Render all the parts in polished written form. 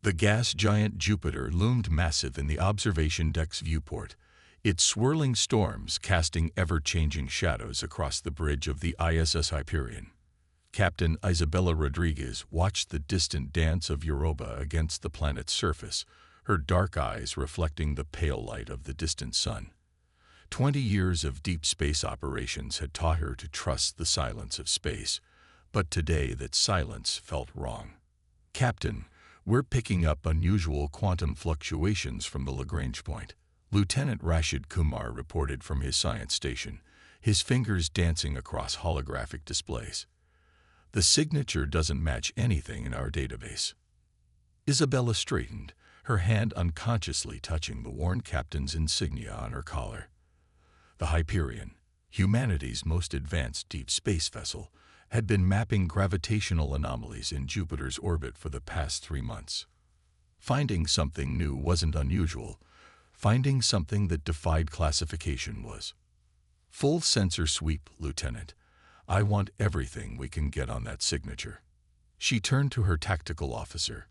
The gas giant Jupiter loomed massive in the observation deck's viewport, its swirling storms casting ever-changing shadows across the bridge of the ISS Hyperion. Captain Isabella Rodriguez watched the distant dance of Europa against the planet's surface, her dark eyes reflecting the pale light of the distant sun. 20 years of deep space operations had taught her to trust the silence of space, but today that silence felt wrong. "Captain, we're picking up unusual quantum fluctuations from the Lagrange point," Lieutenant Rashid Kumar reported from his science station, his fingers dancing across holographic displays. "The signature doesn't match anything in our database." Isabella straightened, her hand unconsciously touching the worn captain's insignia on her collar. The Hyperion, humanity's most advanced deep space vessel, had been mapping gravitational anomalies in Jupiter's orbit for the past 3 months. Finding something new wasn't unusual. Finding something that defied classification was. "Full sensor sweep, Lieutenant. I want everything we can get on that signature." She turned to her tactical officer.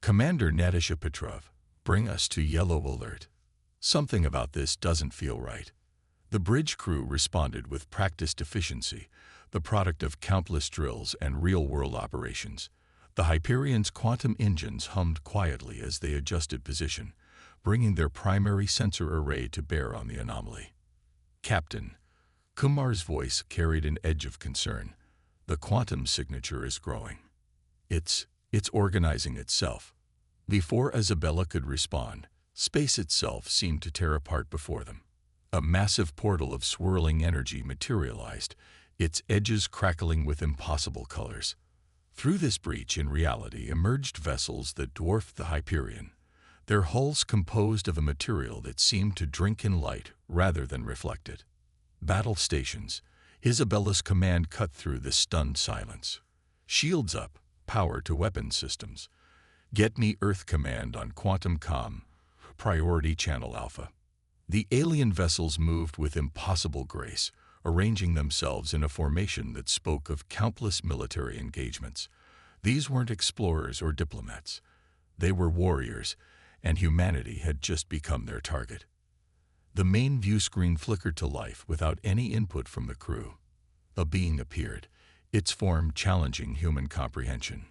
"Commander Natasha Petrov, bring us to yellow alert. Something about this doesn't feel right." The bridge crew responded with practiced efficiency, the product of countless drills and real-world operations. The Hyperion's quantum engines hummed quietly as they adjusted position, bringing their primary sensor array to bear on the anomaly. "Captain," Kumar's voice carried an edge of concern, "the quantum signature is growing. It's organizing itself." Before Isabella could respond, space itself seemed to tear apart before them. A massive portal of swirling energy materialized, its edges crackling with impossible colors. Through this breach in reality emerged vessels that dwarfed the Hyperion, their hulls composed of a material that seemed to drink in light rather than reflect it. "Battle stations," Isabella's command cut through the stunned silence. "Shields up, power to weapon systems. Get me Earth command on quantum comm, priority channel Alpha." The alien vessels moved with impossible grace, arranging themselves in a formation that spoke of countless military engagements. These weren't explorers or diplomats. They were warriors, and humanity had just become their target. The main view screen flickered to life without any input from the crew. A being appeared, its form challenging human comprehension.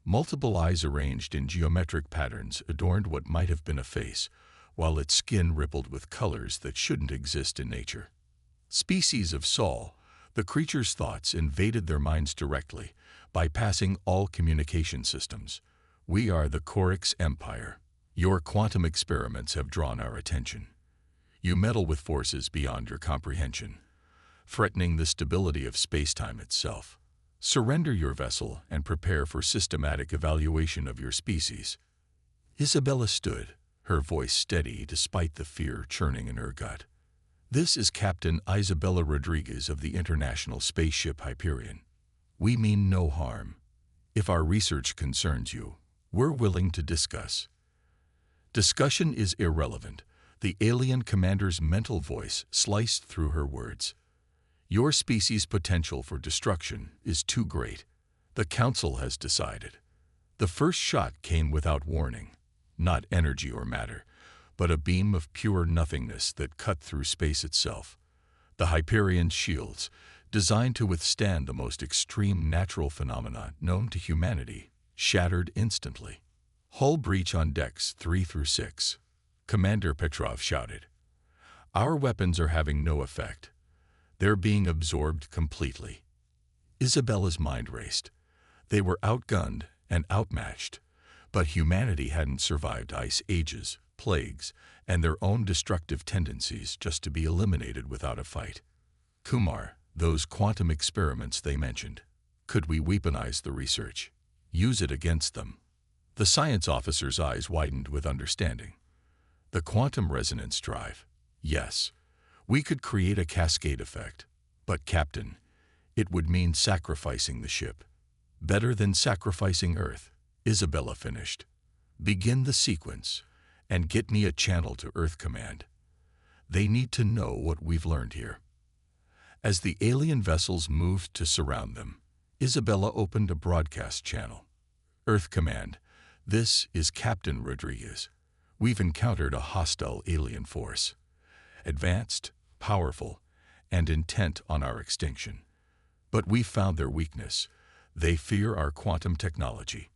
Multiple eyes arranged in geometric patterns adorned what might have been a face, while its skin rippled with colors that shouldn't exist in nature. Species of Sol, the creature's thoughts invaded their minds directly, bypassing all communication systems. "We are the Chorix Empire. Your quantum experiments have drawn our attention. You meddle with forces beyond your comprehension, threatening the stability of space-time itself. Surrender your vessel and prepare for systematic evaluation of your species." Isabella stood, her voice steady despite the fear churning in her gut. "This is Captain Isabella Rodriguez of the International Spaceship Hyperion. We mean no harm. If our research concerns you, we're willing to discuss." Discussion is irrelevant. The alien commander's mental voice sliced through her words. "Your species' potential for destruction is too great. The Council has decided." The first shot came without warning. Not energy or matter, but a beam of pure nothingness that cut through space itself. The Hyperion's shields, designed to withstand the most extreme natural phenomena known to humanity, shattered instantly. "Hull breach on decks 3 through 6. Commander Petrov shouted. "Our weapons are having no effect. They're being absorbed completely." Isabella's mind raced. They were outgunned and outmatched, but humanity hadn't survived ice ages, plagues, and their own destructive tendencies just to be eliminated without a fight. "Kumar, those quantum experiments they mentioned. Could we weaponize the research? Use it against them?" The science officer's eyes widened with understanding. "The quantum resonance drive. Yes. We could create a cascade effect. But, Captain, it would mean sacrificing the ship." "Better than sacrificing Earth," Isabella finished. "Begin the sequence, and get me a channel to Earth Command. They need to know what we've learned here." As the alien vessels moved to surround them, Isabella opened a broadcast channel. "Earth Command, This is Captain Rodriguez. We've encountered a hostile alien force. Advanced, powerful, and intent on our extinction. But we've found their weakness. They fear our quantum technology.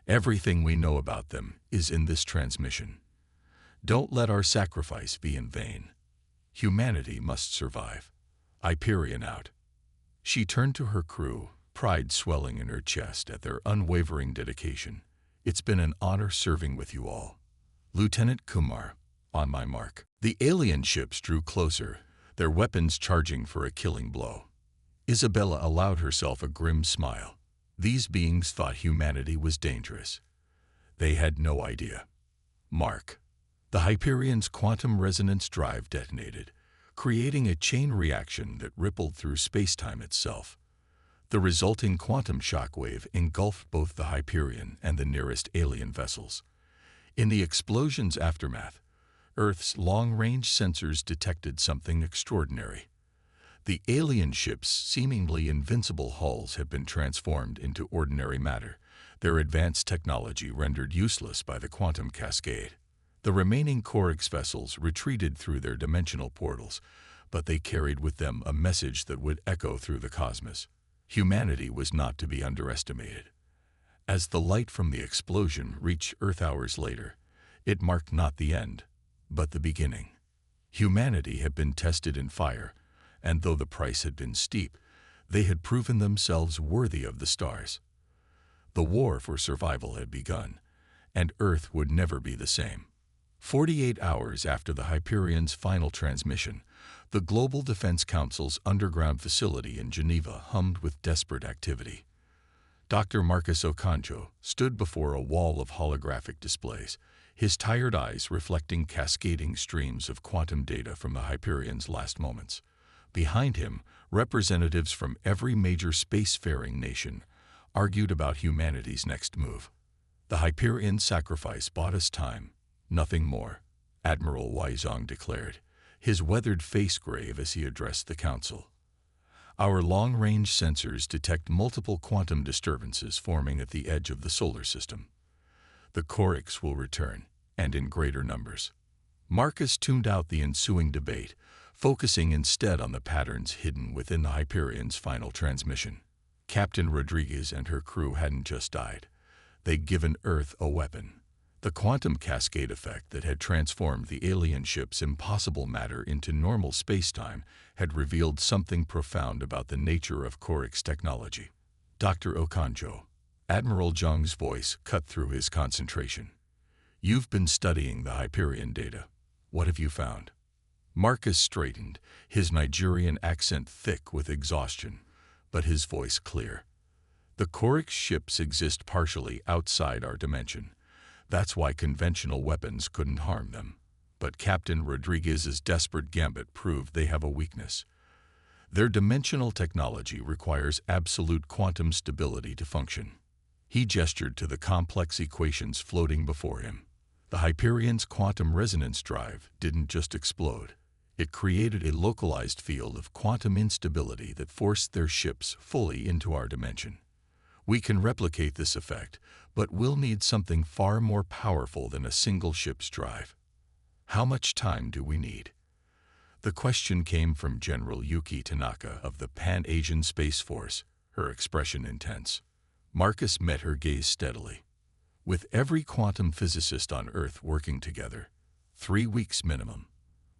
Everything we know about them is in this transmission. Don't let our sacrifice be in vain. Humanity must survive. Hyperion out. She turned to her crew, pride swelling in her chest at their unwavering dedication. It's been an honor serving with you all. Lieutenant Kumar, on my mark. The alien ships drew closer, their weapons charging for a killing blow. Isabella allowed herself a grim smile. These beings thought humanity was dangerous. They had no idea. Mark. The Hyperion's quantum resonance drive detonated, creating a chain reaction that rippled through spacetime itself. The resulting quantum shockwave engulfed both the Hyperion and the nearest alien vessels. In the explosion's aftermath, Earth's long-range sensors detected something extraordinary. The alien ships' seemingly invincible hulls had been transformed into ordinary matter, their advanced technology rendered useless by the quantum cascade. The remaining Corix vessels retreated through their dimensional portals, but they carried with them a message that would echo through the cosmos. Humanity was not to be underestimated. As the light from the explosion reached Earth hours later, it marked not the end, but the beginning. Humanity had been tested in fire, and though the price had been steep, they had proven themselves worthy of the stars. The war for survival had begun, and Earth would never be the same. 48 hours after the Hyperion's final transmission, the Global Defense Council's underground facility in Geneva hummed with desperate activity. Dr. Marcus Okonjo stood before a wall of holographic displays, his tired eyes reflecting cascading streams of quantum data from the Hyperion's last moments. Behind him, representatives from every major spacefaring nation argued about humanity's next move. The Hyperion sacrifice bought us time, nothing more, Admiral Weizong declared, his weathered face grave as he addressed the council. Our long-range sensors detect multiple quantum disturbances forming at the edge of the solar system. The Corix will return, and in greater numbers. Marcus tuned out the ensuing debate, focusing instead on the patterns hidden within the Hyperion's final transmission. Captain Rodriguez and her crew hadn't just died. They'd given Earth a weapon. The quantum cascade effect that had transformed the alien ship's impossible matter into normal spacetime had revealed something profound about the nature of Corix technology. Dr. Okonjo, Admiral Zhang's voice cut through his concentration. You've been studying the Hyperion data. What have you found? Marcus straightened, his Nigerian accent thick with exhaustion, but his voice clear. The Corix ships exist partially outside our dimension. That's why conventional weapons couldn't harm them. But Captain Rodriguez's desperate gambit proved they have a weakness. Their dimensional technology requires absolute quantum stability to function. He gestured to the complex equations floating before him. The Hyperion's quantum resonance drive didn't just explode. It created a localized field of quantum instability that forced their ships fully into our dimension. We can replicate this effect, but we'll need something far more powerful than a single ship's drive. How much time do we need? The question came from General Yuki Tanaka of the Pan-Asian Space Force, her expression intense. Marcus met her gaze steadily. With every quantum physicist on Earth working together, 3 weeks minimum.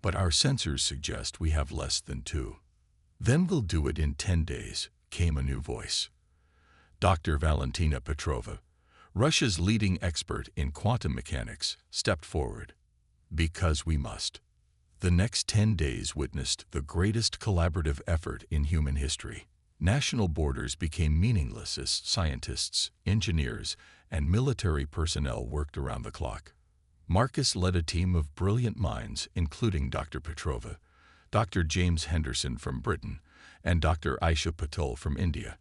But our sensors suggest we have less than 2. Then we'll do it in 10 days, came a new voice. Dr. Valentina Petrova, Russia's leading expert in quantum mechanics, stepped forward. Because we must. The next 10 days witnessed the greatest collaborative effort in human history. National borders became meaningless as scientists, engineers, and military personnel worked around the clock. Marcus led a team of brilliant minds, including Dr. Petrova, Dr. James Henderson from Britain, and Dr. Aisha Patel from India,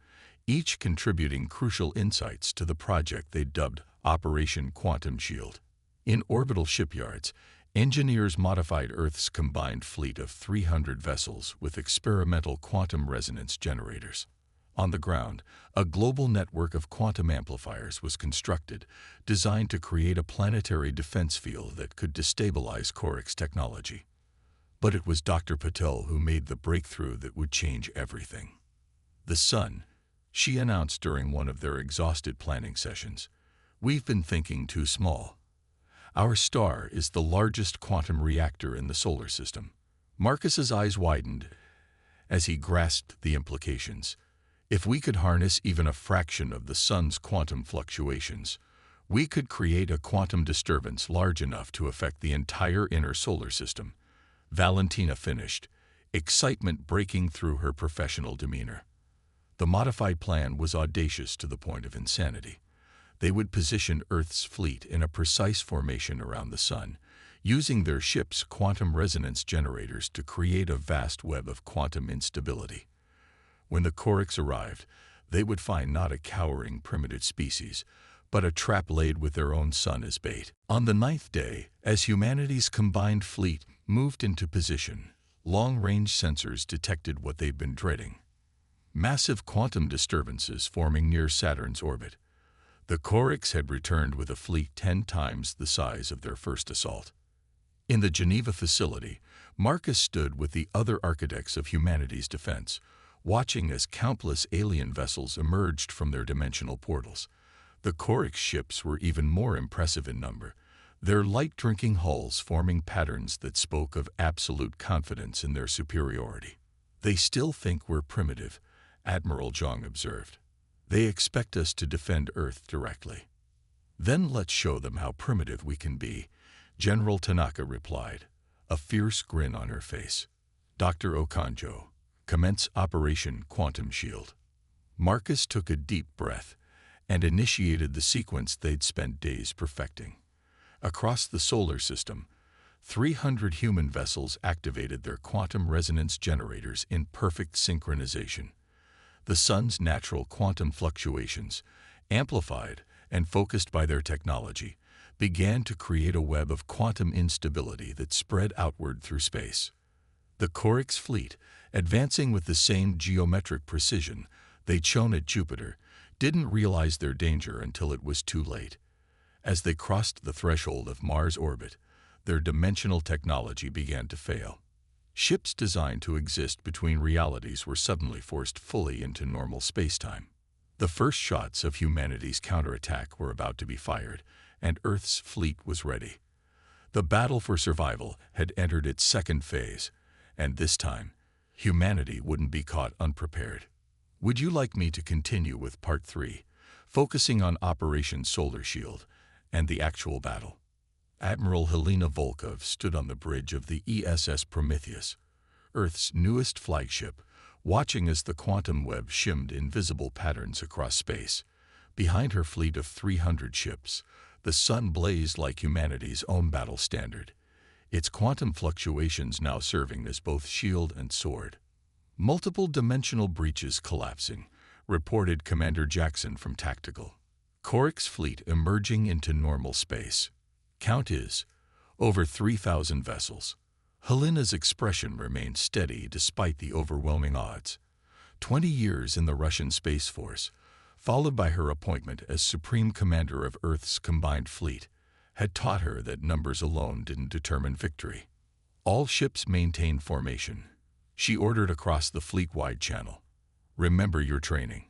each contributing crucial insights to the project they dubbed Operation Quantum Shield. In orbital shipyards, engineers modified Earth's combined fleet of 300 vessels with experimental quantum resonance generators. On the ground, a global network of quantum amplifiers was constructed, designed to create a planetary defense field that could destabilize Coric's technology. But it was Dr. Patel who made the breakthrough that would change everything. The sun, she announced during one of their exhausted planning sessions. We've been thinking too small. Our star is the largest quantum reactor in the solar system. Marcus's eyes widened as he grasped the implications. If we could harness even a fraction of the sun's quantum fluctuations, we could create a quantum disturbance large enough to affect the entire inner solar system. Valentina finished, excitement breaking through her professional demeanor. The modified plan was audacious to the point of insanity. They would position Earth's fleet in a precise formation around the sun, using their ship's quantum resonance generators to create a vast web of quantum instability. When the Corics arrived, they would find not a cowering primitive species, but a trap laid with their own sun as bait. On the 9th day, as humanity's combined fleet moved into position, long-range sensors detected what they'd been dreading. Massive quantum disturbances forming near Saturn's orbit. The Corics had returned with a fleet 10 times the size of their first assault. In the Geneva facility, Marcus stood with the other architects of humanity's defense, watching as countless alien vessels emerged from their dimensional portals. The Coric ships were even more impressive in number, their light-drinking hulls forming patterns that spoke of absolute confidence in their superiority. "They still think we're primitive," Admiral Zhang observed. "They expect us to defend Earth directly." "Then let's show them how primitive we can be," General Tanaka replied, a fierce grin on her face. "Dr. Okanjo, commence Operation Quantum Shield." Marcus took a deep breath and initiated the sequence they'd spent days perfecting. Across the solar system, 300 human vessels activated their quantum resonance generators in perfect synchronization. The sun's natural quantum fluctuations, amplified and focused by their technology, began to create a web of quantum instability that spread outward through space. The Coric's fleet, advancing with the same geometric precision they'd shown at Jupiter, didn't realize their danger until it was too late. As they crossed the threshold of Mars' orbit, their dimensional technology began to fail. Ships designed to exist between realities were suddenly forced fully into normal spacetime. The first shots of humanity's counterattack were about to be fired, and Earth's fleet was ready. The battle for survival had entered its second phase, and this time, humanity wouldn't be caught unprepared. Would you like me to continue with Part 3, focusing on Operation Solar Shield and the actual battle? Admiral Helena Volkov stood on the bridge of the ESS Prometheus, Earth's newest flagship, watching as the quantum web shimmed invisible patterns across space. Behind her fleet of 300 ships, the sun blazed like humanity's own battle standard, its quantum fluctuations now serving as both shield and sword. "Multiple dimensional breaches collapsing," reported Commander Jackson from Tactical. "Coric's fleet emerging into normal space. Count is over 3,000 vessels." Helena's expression remained steady despite the overwhelming odds. 20 years in the Russian Space Force, followed by her appointment as Supreme Commander of Earth's combined fleet, had taught her that numbers alone didn't determine victory. "All ships maintain formation," she ordered across the fleet-wide channel. "Remember your training.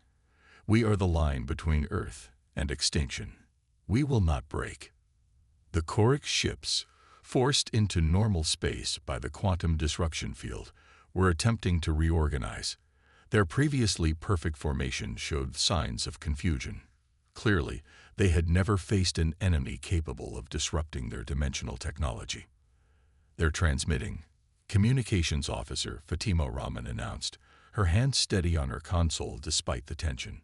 We are the line between Earth and extinction. We will not break." The Coric ships, forced into normal space by the quantum disruption field, were attempting to reorganize. Their previously perfect formation showed signs of confusion. Clearly, they had never faced an enemy capable of disrupting their dimensional technology. "They're transmitting," Communications Officer Fatima Rahman announced, her hand steady on her console despite the tension.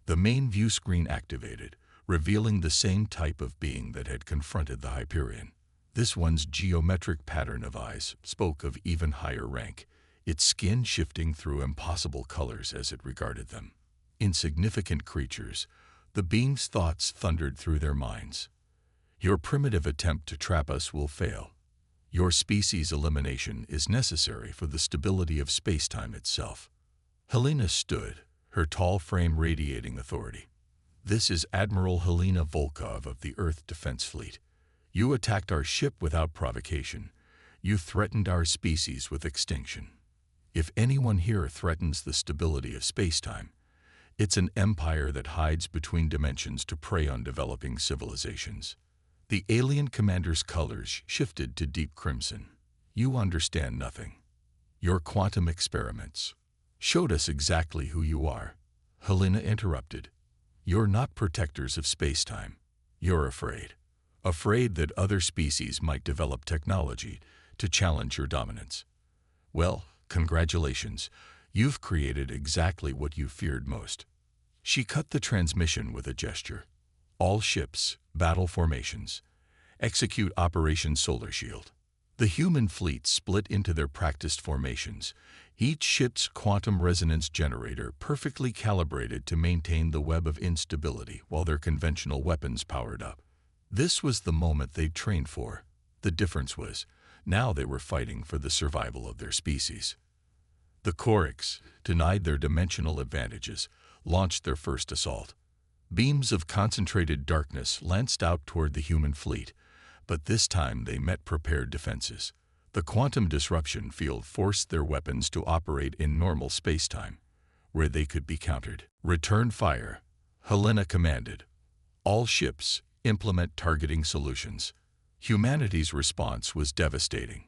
The main view screen activated, revealing the same type of being that had confronted the Hyperion. This one's geometric pattern of eyes spoke of even higher rank, its skin shifting through impossible colors as it regarded them. Insignificant creatures, the being's thoughts thundered through their minds. "Your primitive attempt to trap us will fail. Your species' elimination is necessary for the stability of spacetime itself." Helena stood, her tall frame radiating authority. "This is Admiral Helena Volkov of the Earth Defense Fleet. You attacked our ship without provocation. You threatened our species with extinction. If anyone here threatens the stability of spacetime, it's an empire that hides between dimensions to prey on developing civilizations." The alien commander's colors shifted to deep crimson. "You understand nothing. Your quantum experiments showed us exactly who you are." Helena interrupted. "You're not protectors of spacetime. You're afraid. Afraid that other species might develop technology to challenge your dominance. Well, congratulations. You've created exactly what you feared most." She cut the transmission with a gesture. "All ships, battle formations. Execute Operation Solar Shield." The human fleet split into their practiced formations, each ship's quantum resonance generator perfectly calibrated to maintain the web of instability while their conventional weapons powered up. This was the moment they'd trained for. The difference was, now they were fighting for the survival of their species. The Chorix, denied their dimensional advantages, launched their first assault. Beams of concentrated darkness lanced out toward the human fleet, but this time they met prepared defenses. The quantum disruption field forced their weapons to operate in normal spacetime, where they could be countered. "Return fire," Helena commanded. "All ships, implement targeting solutions." Humanity's response was devastating.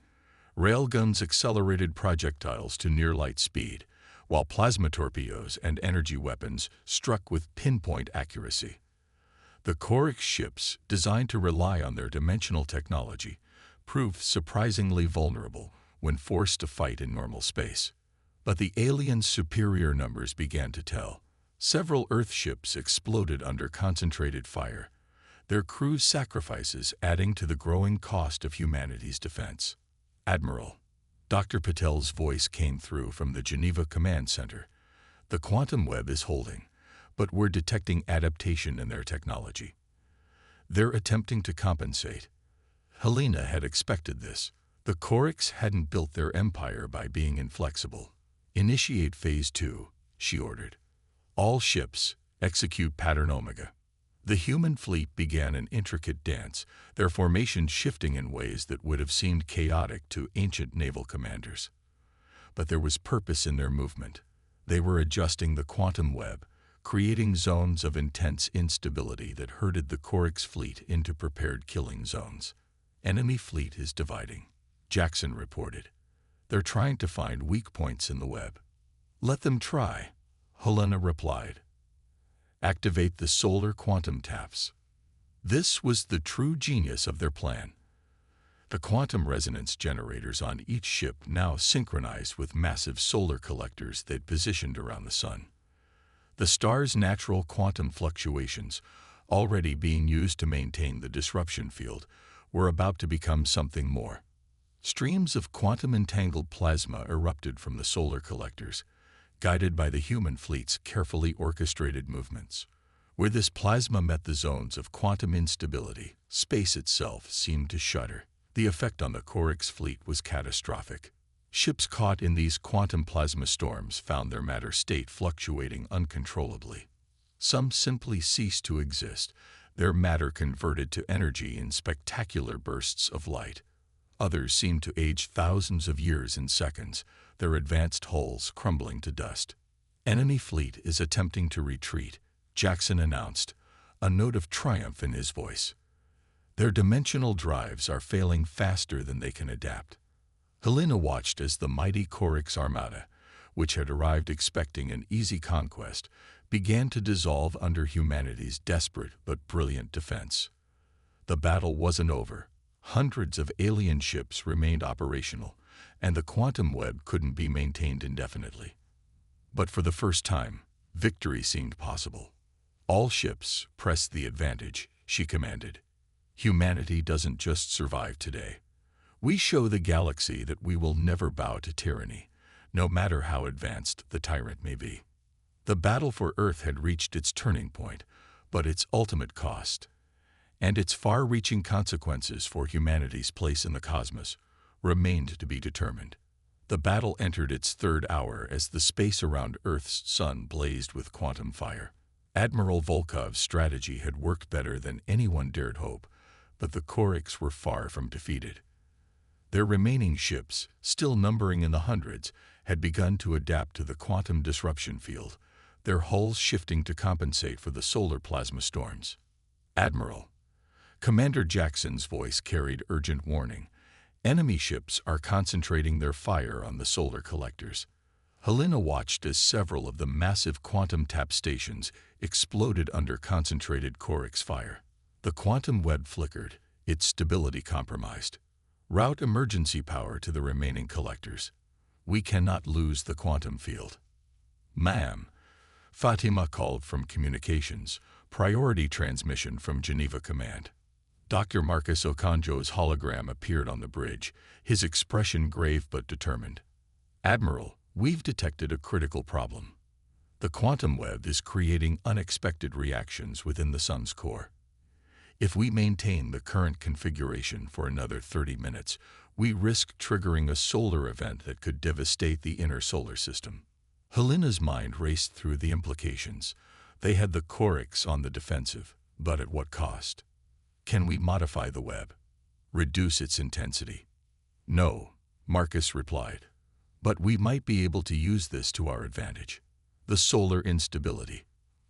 Railguns accelerated projectiles to near-light speed, while plasma torpedoes and energy weapons struck with pinpoint accuracy. The Chorix ships, designed to rely on their dimensional technology, proved surprisingly vulnerable when forced to fight in normal space. But the aliens' superior numbers began to tell. Several Earth ships exploded under concentrated fire, their crews' sacrifices adding to the growing cost of humanity's defense. "Admiral," Dr. Patel's voice came through from the Geneva Command Center. "The quantum web is holding, but we're detecting adaptation in their technology. They're attempting to compensate." Helena had expected this. The Chorix hadn't built their empire by being inflexible. "Initiate Phase 2, she ordered. "All ships, execute Pattern Omega." The human fleet began an intricate dance, their formations shifting in ways that would have seemed chaotic to ancient naval commanders. But there was purpose in their movement. They were adjusting the quantum web, creating zones of intense instability that herded the Chorix fleet into prepared killing zones. "Enemy fleet is dividing," Jackson reported. "They're trying to find weak points in the web." "Let them try," Helena replied. "Activate the solar quantum taps." This was the true genius of their plan. The quantum resonance generators on each ship now synchronized with massive solar collectors they'd positioned around the sun. The star's natural quantum fluctuations, already being used to maintain the disruption field, were about to become something more. Streams of quantum-entangled plasma erupted from the solar collectors, guided by the human fleet's carefully orchestrated movements. Where this plasma met the zones of quantum instability, space itself seemed to shudder. The effect on the Chorix fleet was catastrophic. Ships caught in these quantum plasma storms found their matter state fluctuating uncontrollably. Some simply ceased to exist, their matter converted to energy in spectacular bursts of light. Others seemed to age thousands of years in seconds, their advanced hulls crumbling to dust. "Enemy fleet is attempting to retreat," Jackson announced, a note of triumph in his voice. "Their dimensional drives are failing faster than they can adapt." Helena watched as the mighty Chorix armada, which had arrived expecting an easy conquest, began to dissolve under humanity's desperate but brilliant defense. The battle wasn't over. Hundreds of alien ships remained operational, and the quantum web couldn't be maintained indefinitely. But for the first time, victory seemed possible. "All ships, press the advantage," she commanded. "Humanity doesn't just survive today. We show the galaxy that we will never bow to tyranny, no matter how advanced the tyrant may be." The battle for Earth had reached its turning point, but its ultimate cost, and its far-reaching consequences for humanity's place in the cosmos, remained to be determined. The battle entered its third hour as the space around Earth's sun blazed with quantum fire. Admiral Volkov's strategy had worked better than anyone dared hope, but the Koriks were far from defeated. Their remaining ships, still numbering in the hundreds, had begun to adapt to the quantum disruption field, their hulls shifting to compensate for the solar plasma storms. "Admiral," Commander Jackson's voice carried urgent warning. "Enemy ships are concentrating their fire on the solar collectors." Helena watched as several of the massive quantum tap stations exploded under concentrated Korik's fire. The quantum web flickered, its stability compromised. "Route emergency power to the remaining collectors. We cannot lose the quantum field." "Ma'am," Fatima called from communications, priority transmission from Geneva Command. Dr. Marcus Okonjo's hologram appeared on the bridge, his expression grave but determined. "Admiral, we've detected a critical problem. The quantum web is creating unexpected reactions within the sun's core. If we maintain the current configuration for another 30 minutes, we risk triggering a solar event that could devastate the inner solar system." Helena's mind raced through the implications. They had the Koriks on the defensive, but at what cost? Can we modify the web? Reduce its intensity? "No," Marcus replied. "But we might be able to use this to our advantage. The solar instability.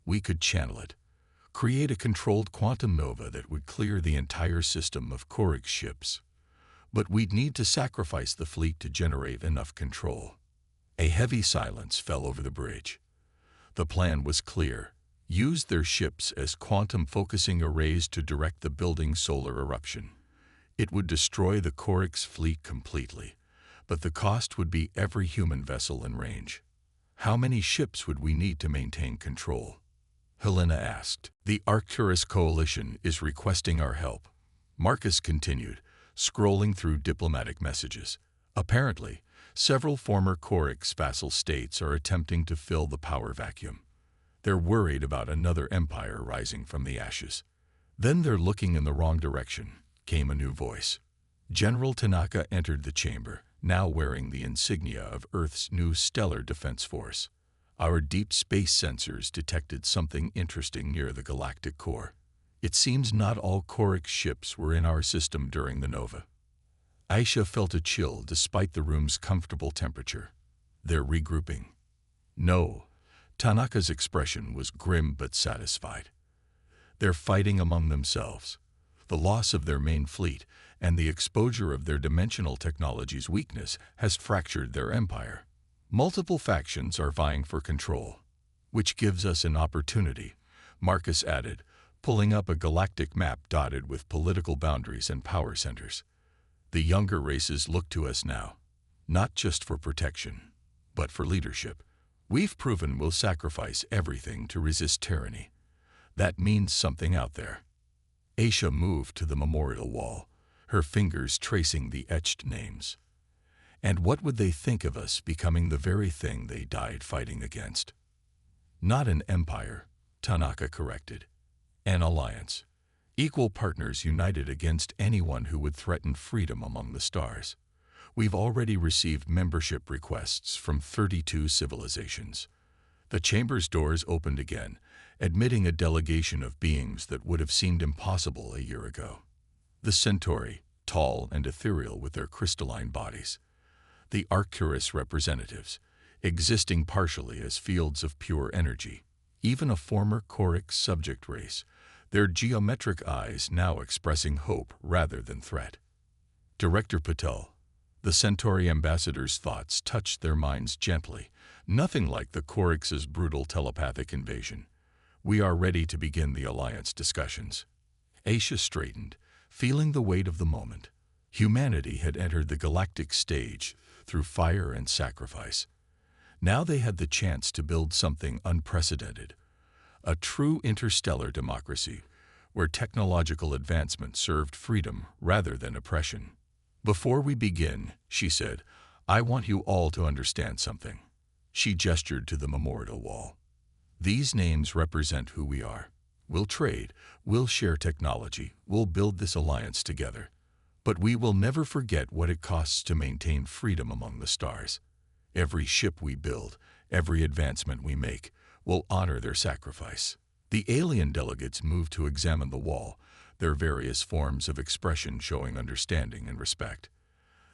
We could channel it. Create a controlled quantum nova that would clear the entire system of Korik ships. But we'd need to sacrifice the fleet to generate enough control." A heavy silence fell over the bridge. The plan was clear. Use their ships as quantum-focusing arrays to direct the building's solar eruption. It would destroy the Korik's fleet completely, but the cost would be every human vessel in range. "How many ships would we need to maintain control?" Helena asked. "The Arcturus Coalition is requesting our help," Marcus continued, scrolling through diplomatic messages. "Apparently, several former Korik's vassal states are attempting to fill the power vacuum. They're worried about another empire rising from the ashes." "Then they're looking in the wrong direction," came a new voice. General Tanaka entered the chamber, now wearing the insignia of Earth's new stellar defense force. "Our deep space sensors detected something interesting near the galactic core. It seems not all Korik ships were in our system during the nova." Aisha felt a chill despite the room's comfortable temperature. "They're regrouping." "No." Tanaka's expression was grim but satisfied. "They're fighting among themselves. The loss of their main fleet and the exposure of their dimensional technology's weakness has fractured their empire. Multiple factions are vying for control, which gives us an opportunity," Marcus added, pulling up a galactic map dotted with political boundaries and power centers. "The younger races look to us now, not just for protection, but for leadership. We've proven we'll sacrifice everything to resist tyranny. That means something out there." Aisha moved to the memorial wall, her fingers tracing the etched names. "And what would they think of us becoming the very thing they died fighting against?" "Not an empire," Tanaka corrected. "An alliance. Equal partners united against anyone who would threaten freedom among the stars. We've already received membership requests from 32 civilizations." The chamber's doors opened again, admitting a delegation of beings that would have seemed impossible a year ago. The Centauri, tall and ethereal with their crystalline bodies. The Arcturus representatives, existing partially as fields of pure energy. Even a former Korik subject race, their geometric eyes now expressing hope rather than threat. Director Patel. The Centauri ambassador's thoughts touched their minds gently, nothing like the Korik's brutal telepathic invasion. "We are ready to begin the alliance discussions." Aisha straightened, feeling the weight of the moment. Humanity had entered the galactic stage through fire and sacrifice. Now they had the chance to build something unprecedented, a true interstellar democracy, where technological advancement served freedom rather than oppression. "Before we begin," she said, "I want you all to understand something." She gestured to the memorial wall. "These names represent who we are. We'll trade, we'll share technology, we'll build this alliance together. But we will never forget what it costs to maintain freedom among the stars. Every ship we build, every advancement we make, will honor their sacrifice. The alien delegates moved to examine the wall, their various forms of expression showing understanding and respect.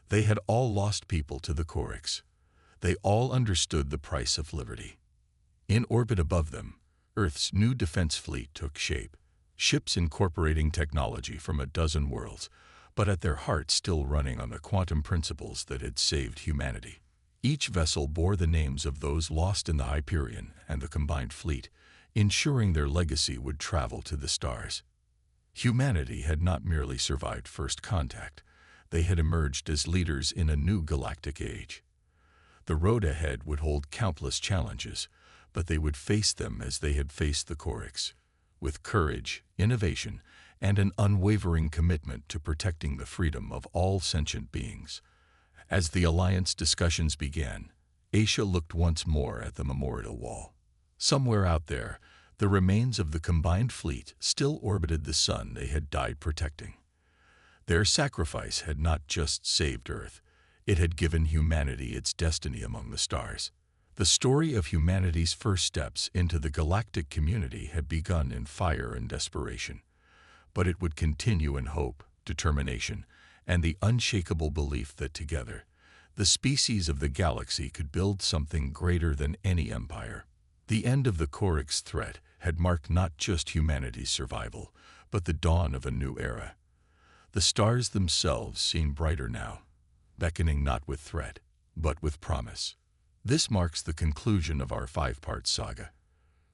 They had all lost people to the Korix. They all understood the price of liberty. In orbit above them, Earth's new defense fleet took shape. Ships incorporating technology from a dozen worlds, but at their heart still running on the quantum principles that had saved humanity. Each vessel bore the names of those lost in the Hyperion and the combined fleet, ensuring their legacy would travel to the stars. Humanity had not merely survived first contact, they had emerged as leaders in a new galactic age. The road ahead would hold countless challenges, but they would face them as they had faced the Korix, with courage, innovation, and an unwavering commitment to protecting the freedom of all sentient beings. As the Alliance discussions began, Aisha looked once more at the memorial wall. Somewhere out there, the remains of the combined fleet still orbited the sun they had died protecting. Their sacrifice had not just saved Earth, it had given humanity its destiny among the stars. The story of humanity's first steps into the galactic community had begun in fire and desperation, but it would continue in hope, determination, and the unshakable belief that together, the species of the galaxy could build something greater than any empire. The end of the Korix threat had marked not just humanity's survival, but the dawn of a new era. The stars themselves seemed brighter now, beckoning not with threat, but with promise. This marks the conclusion of our 5-part saga.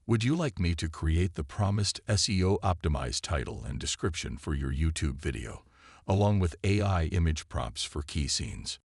Would you like me to create the promised SEO-optimized title and description for your YouTube video, along with AI image prompts for key scenes?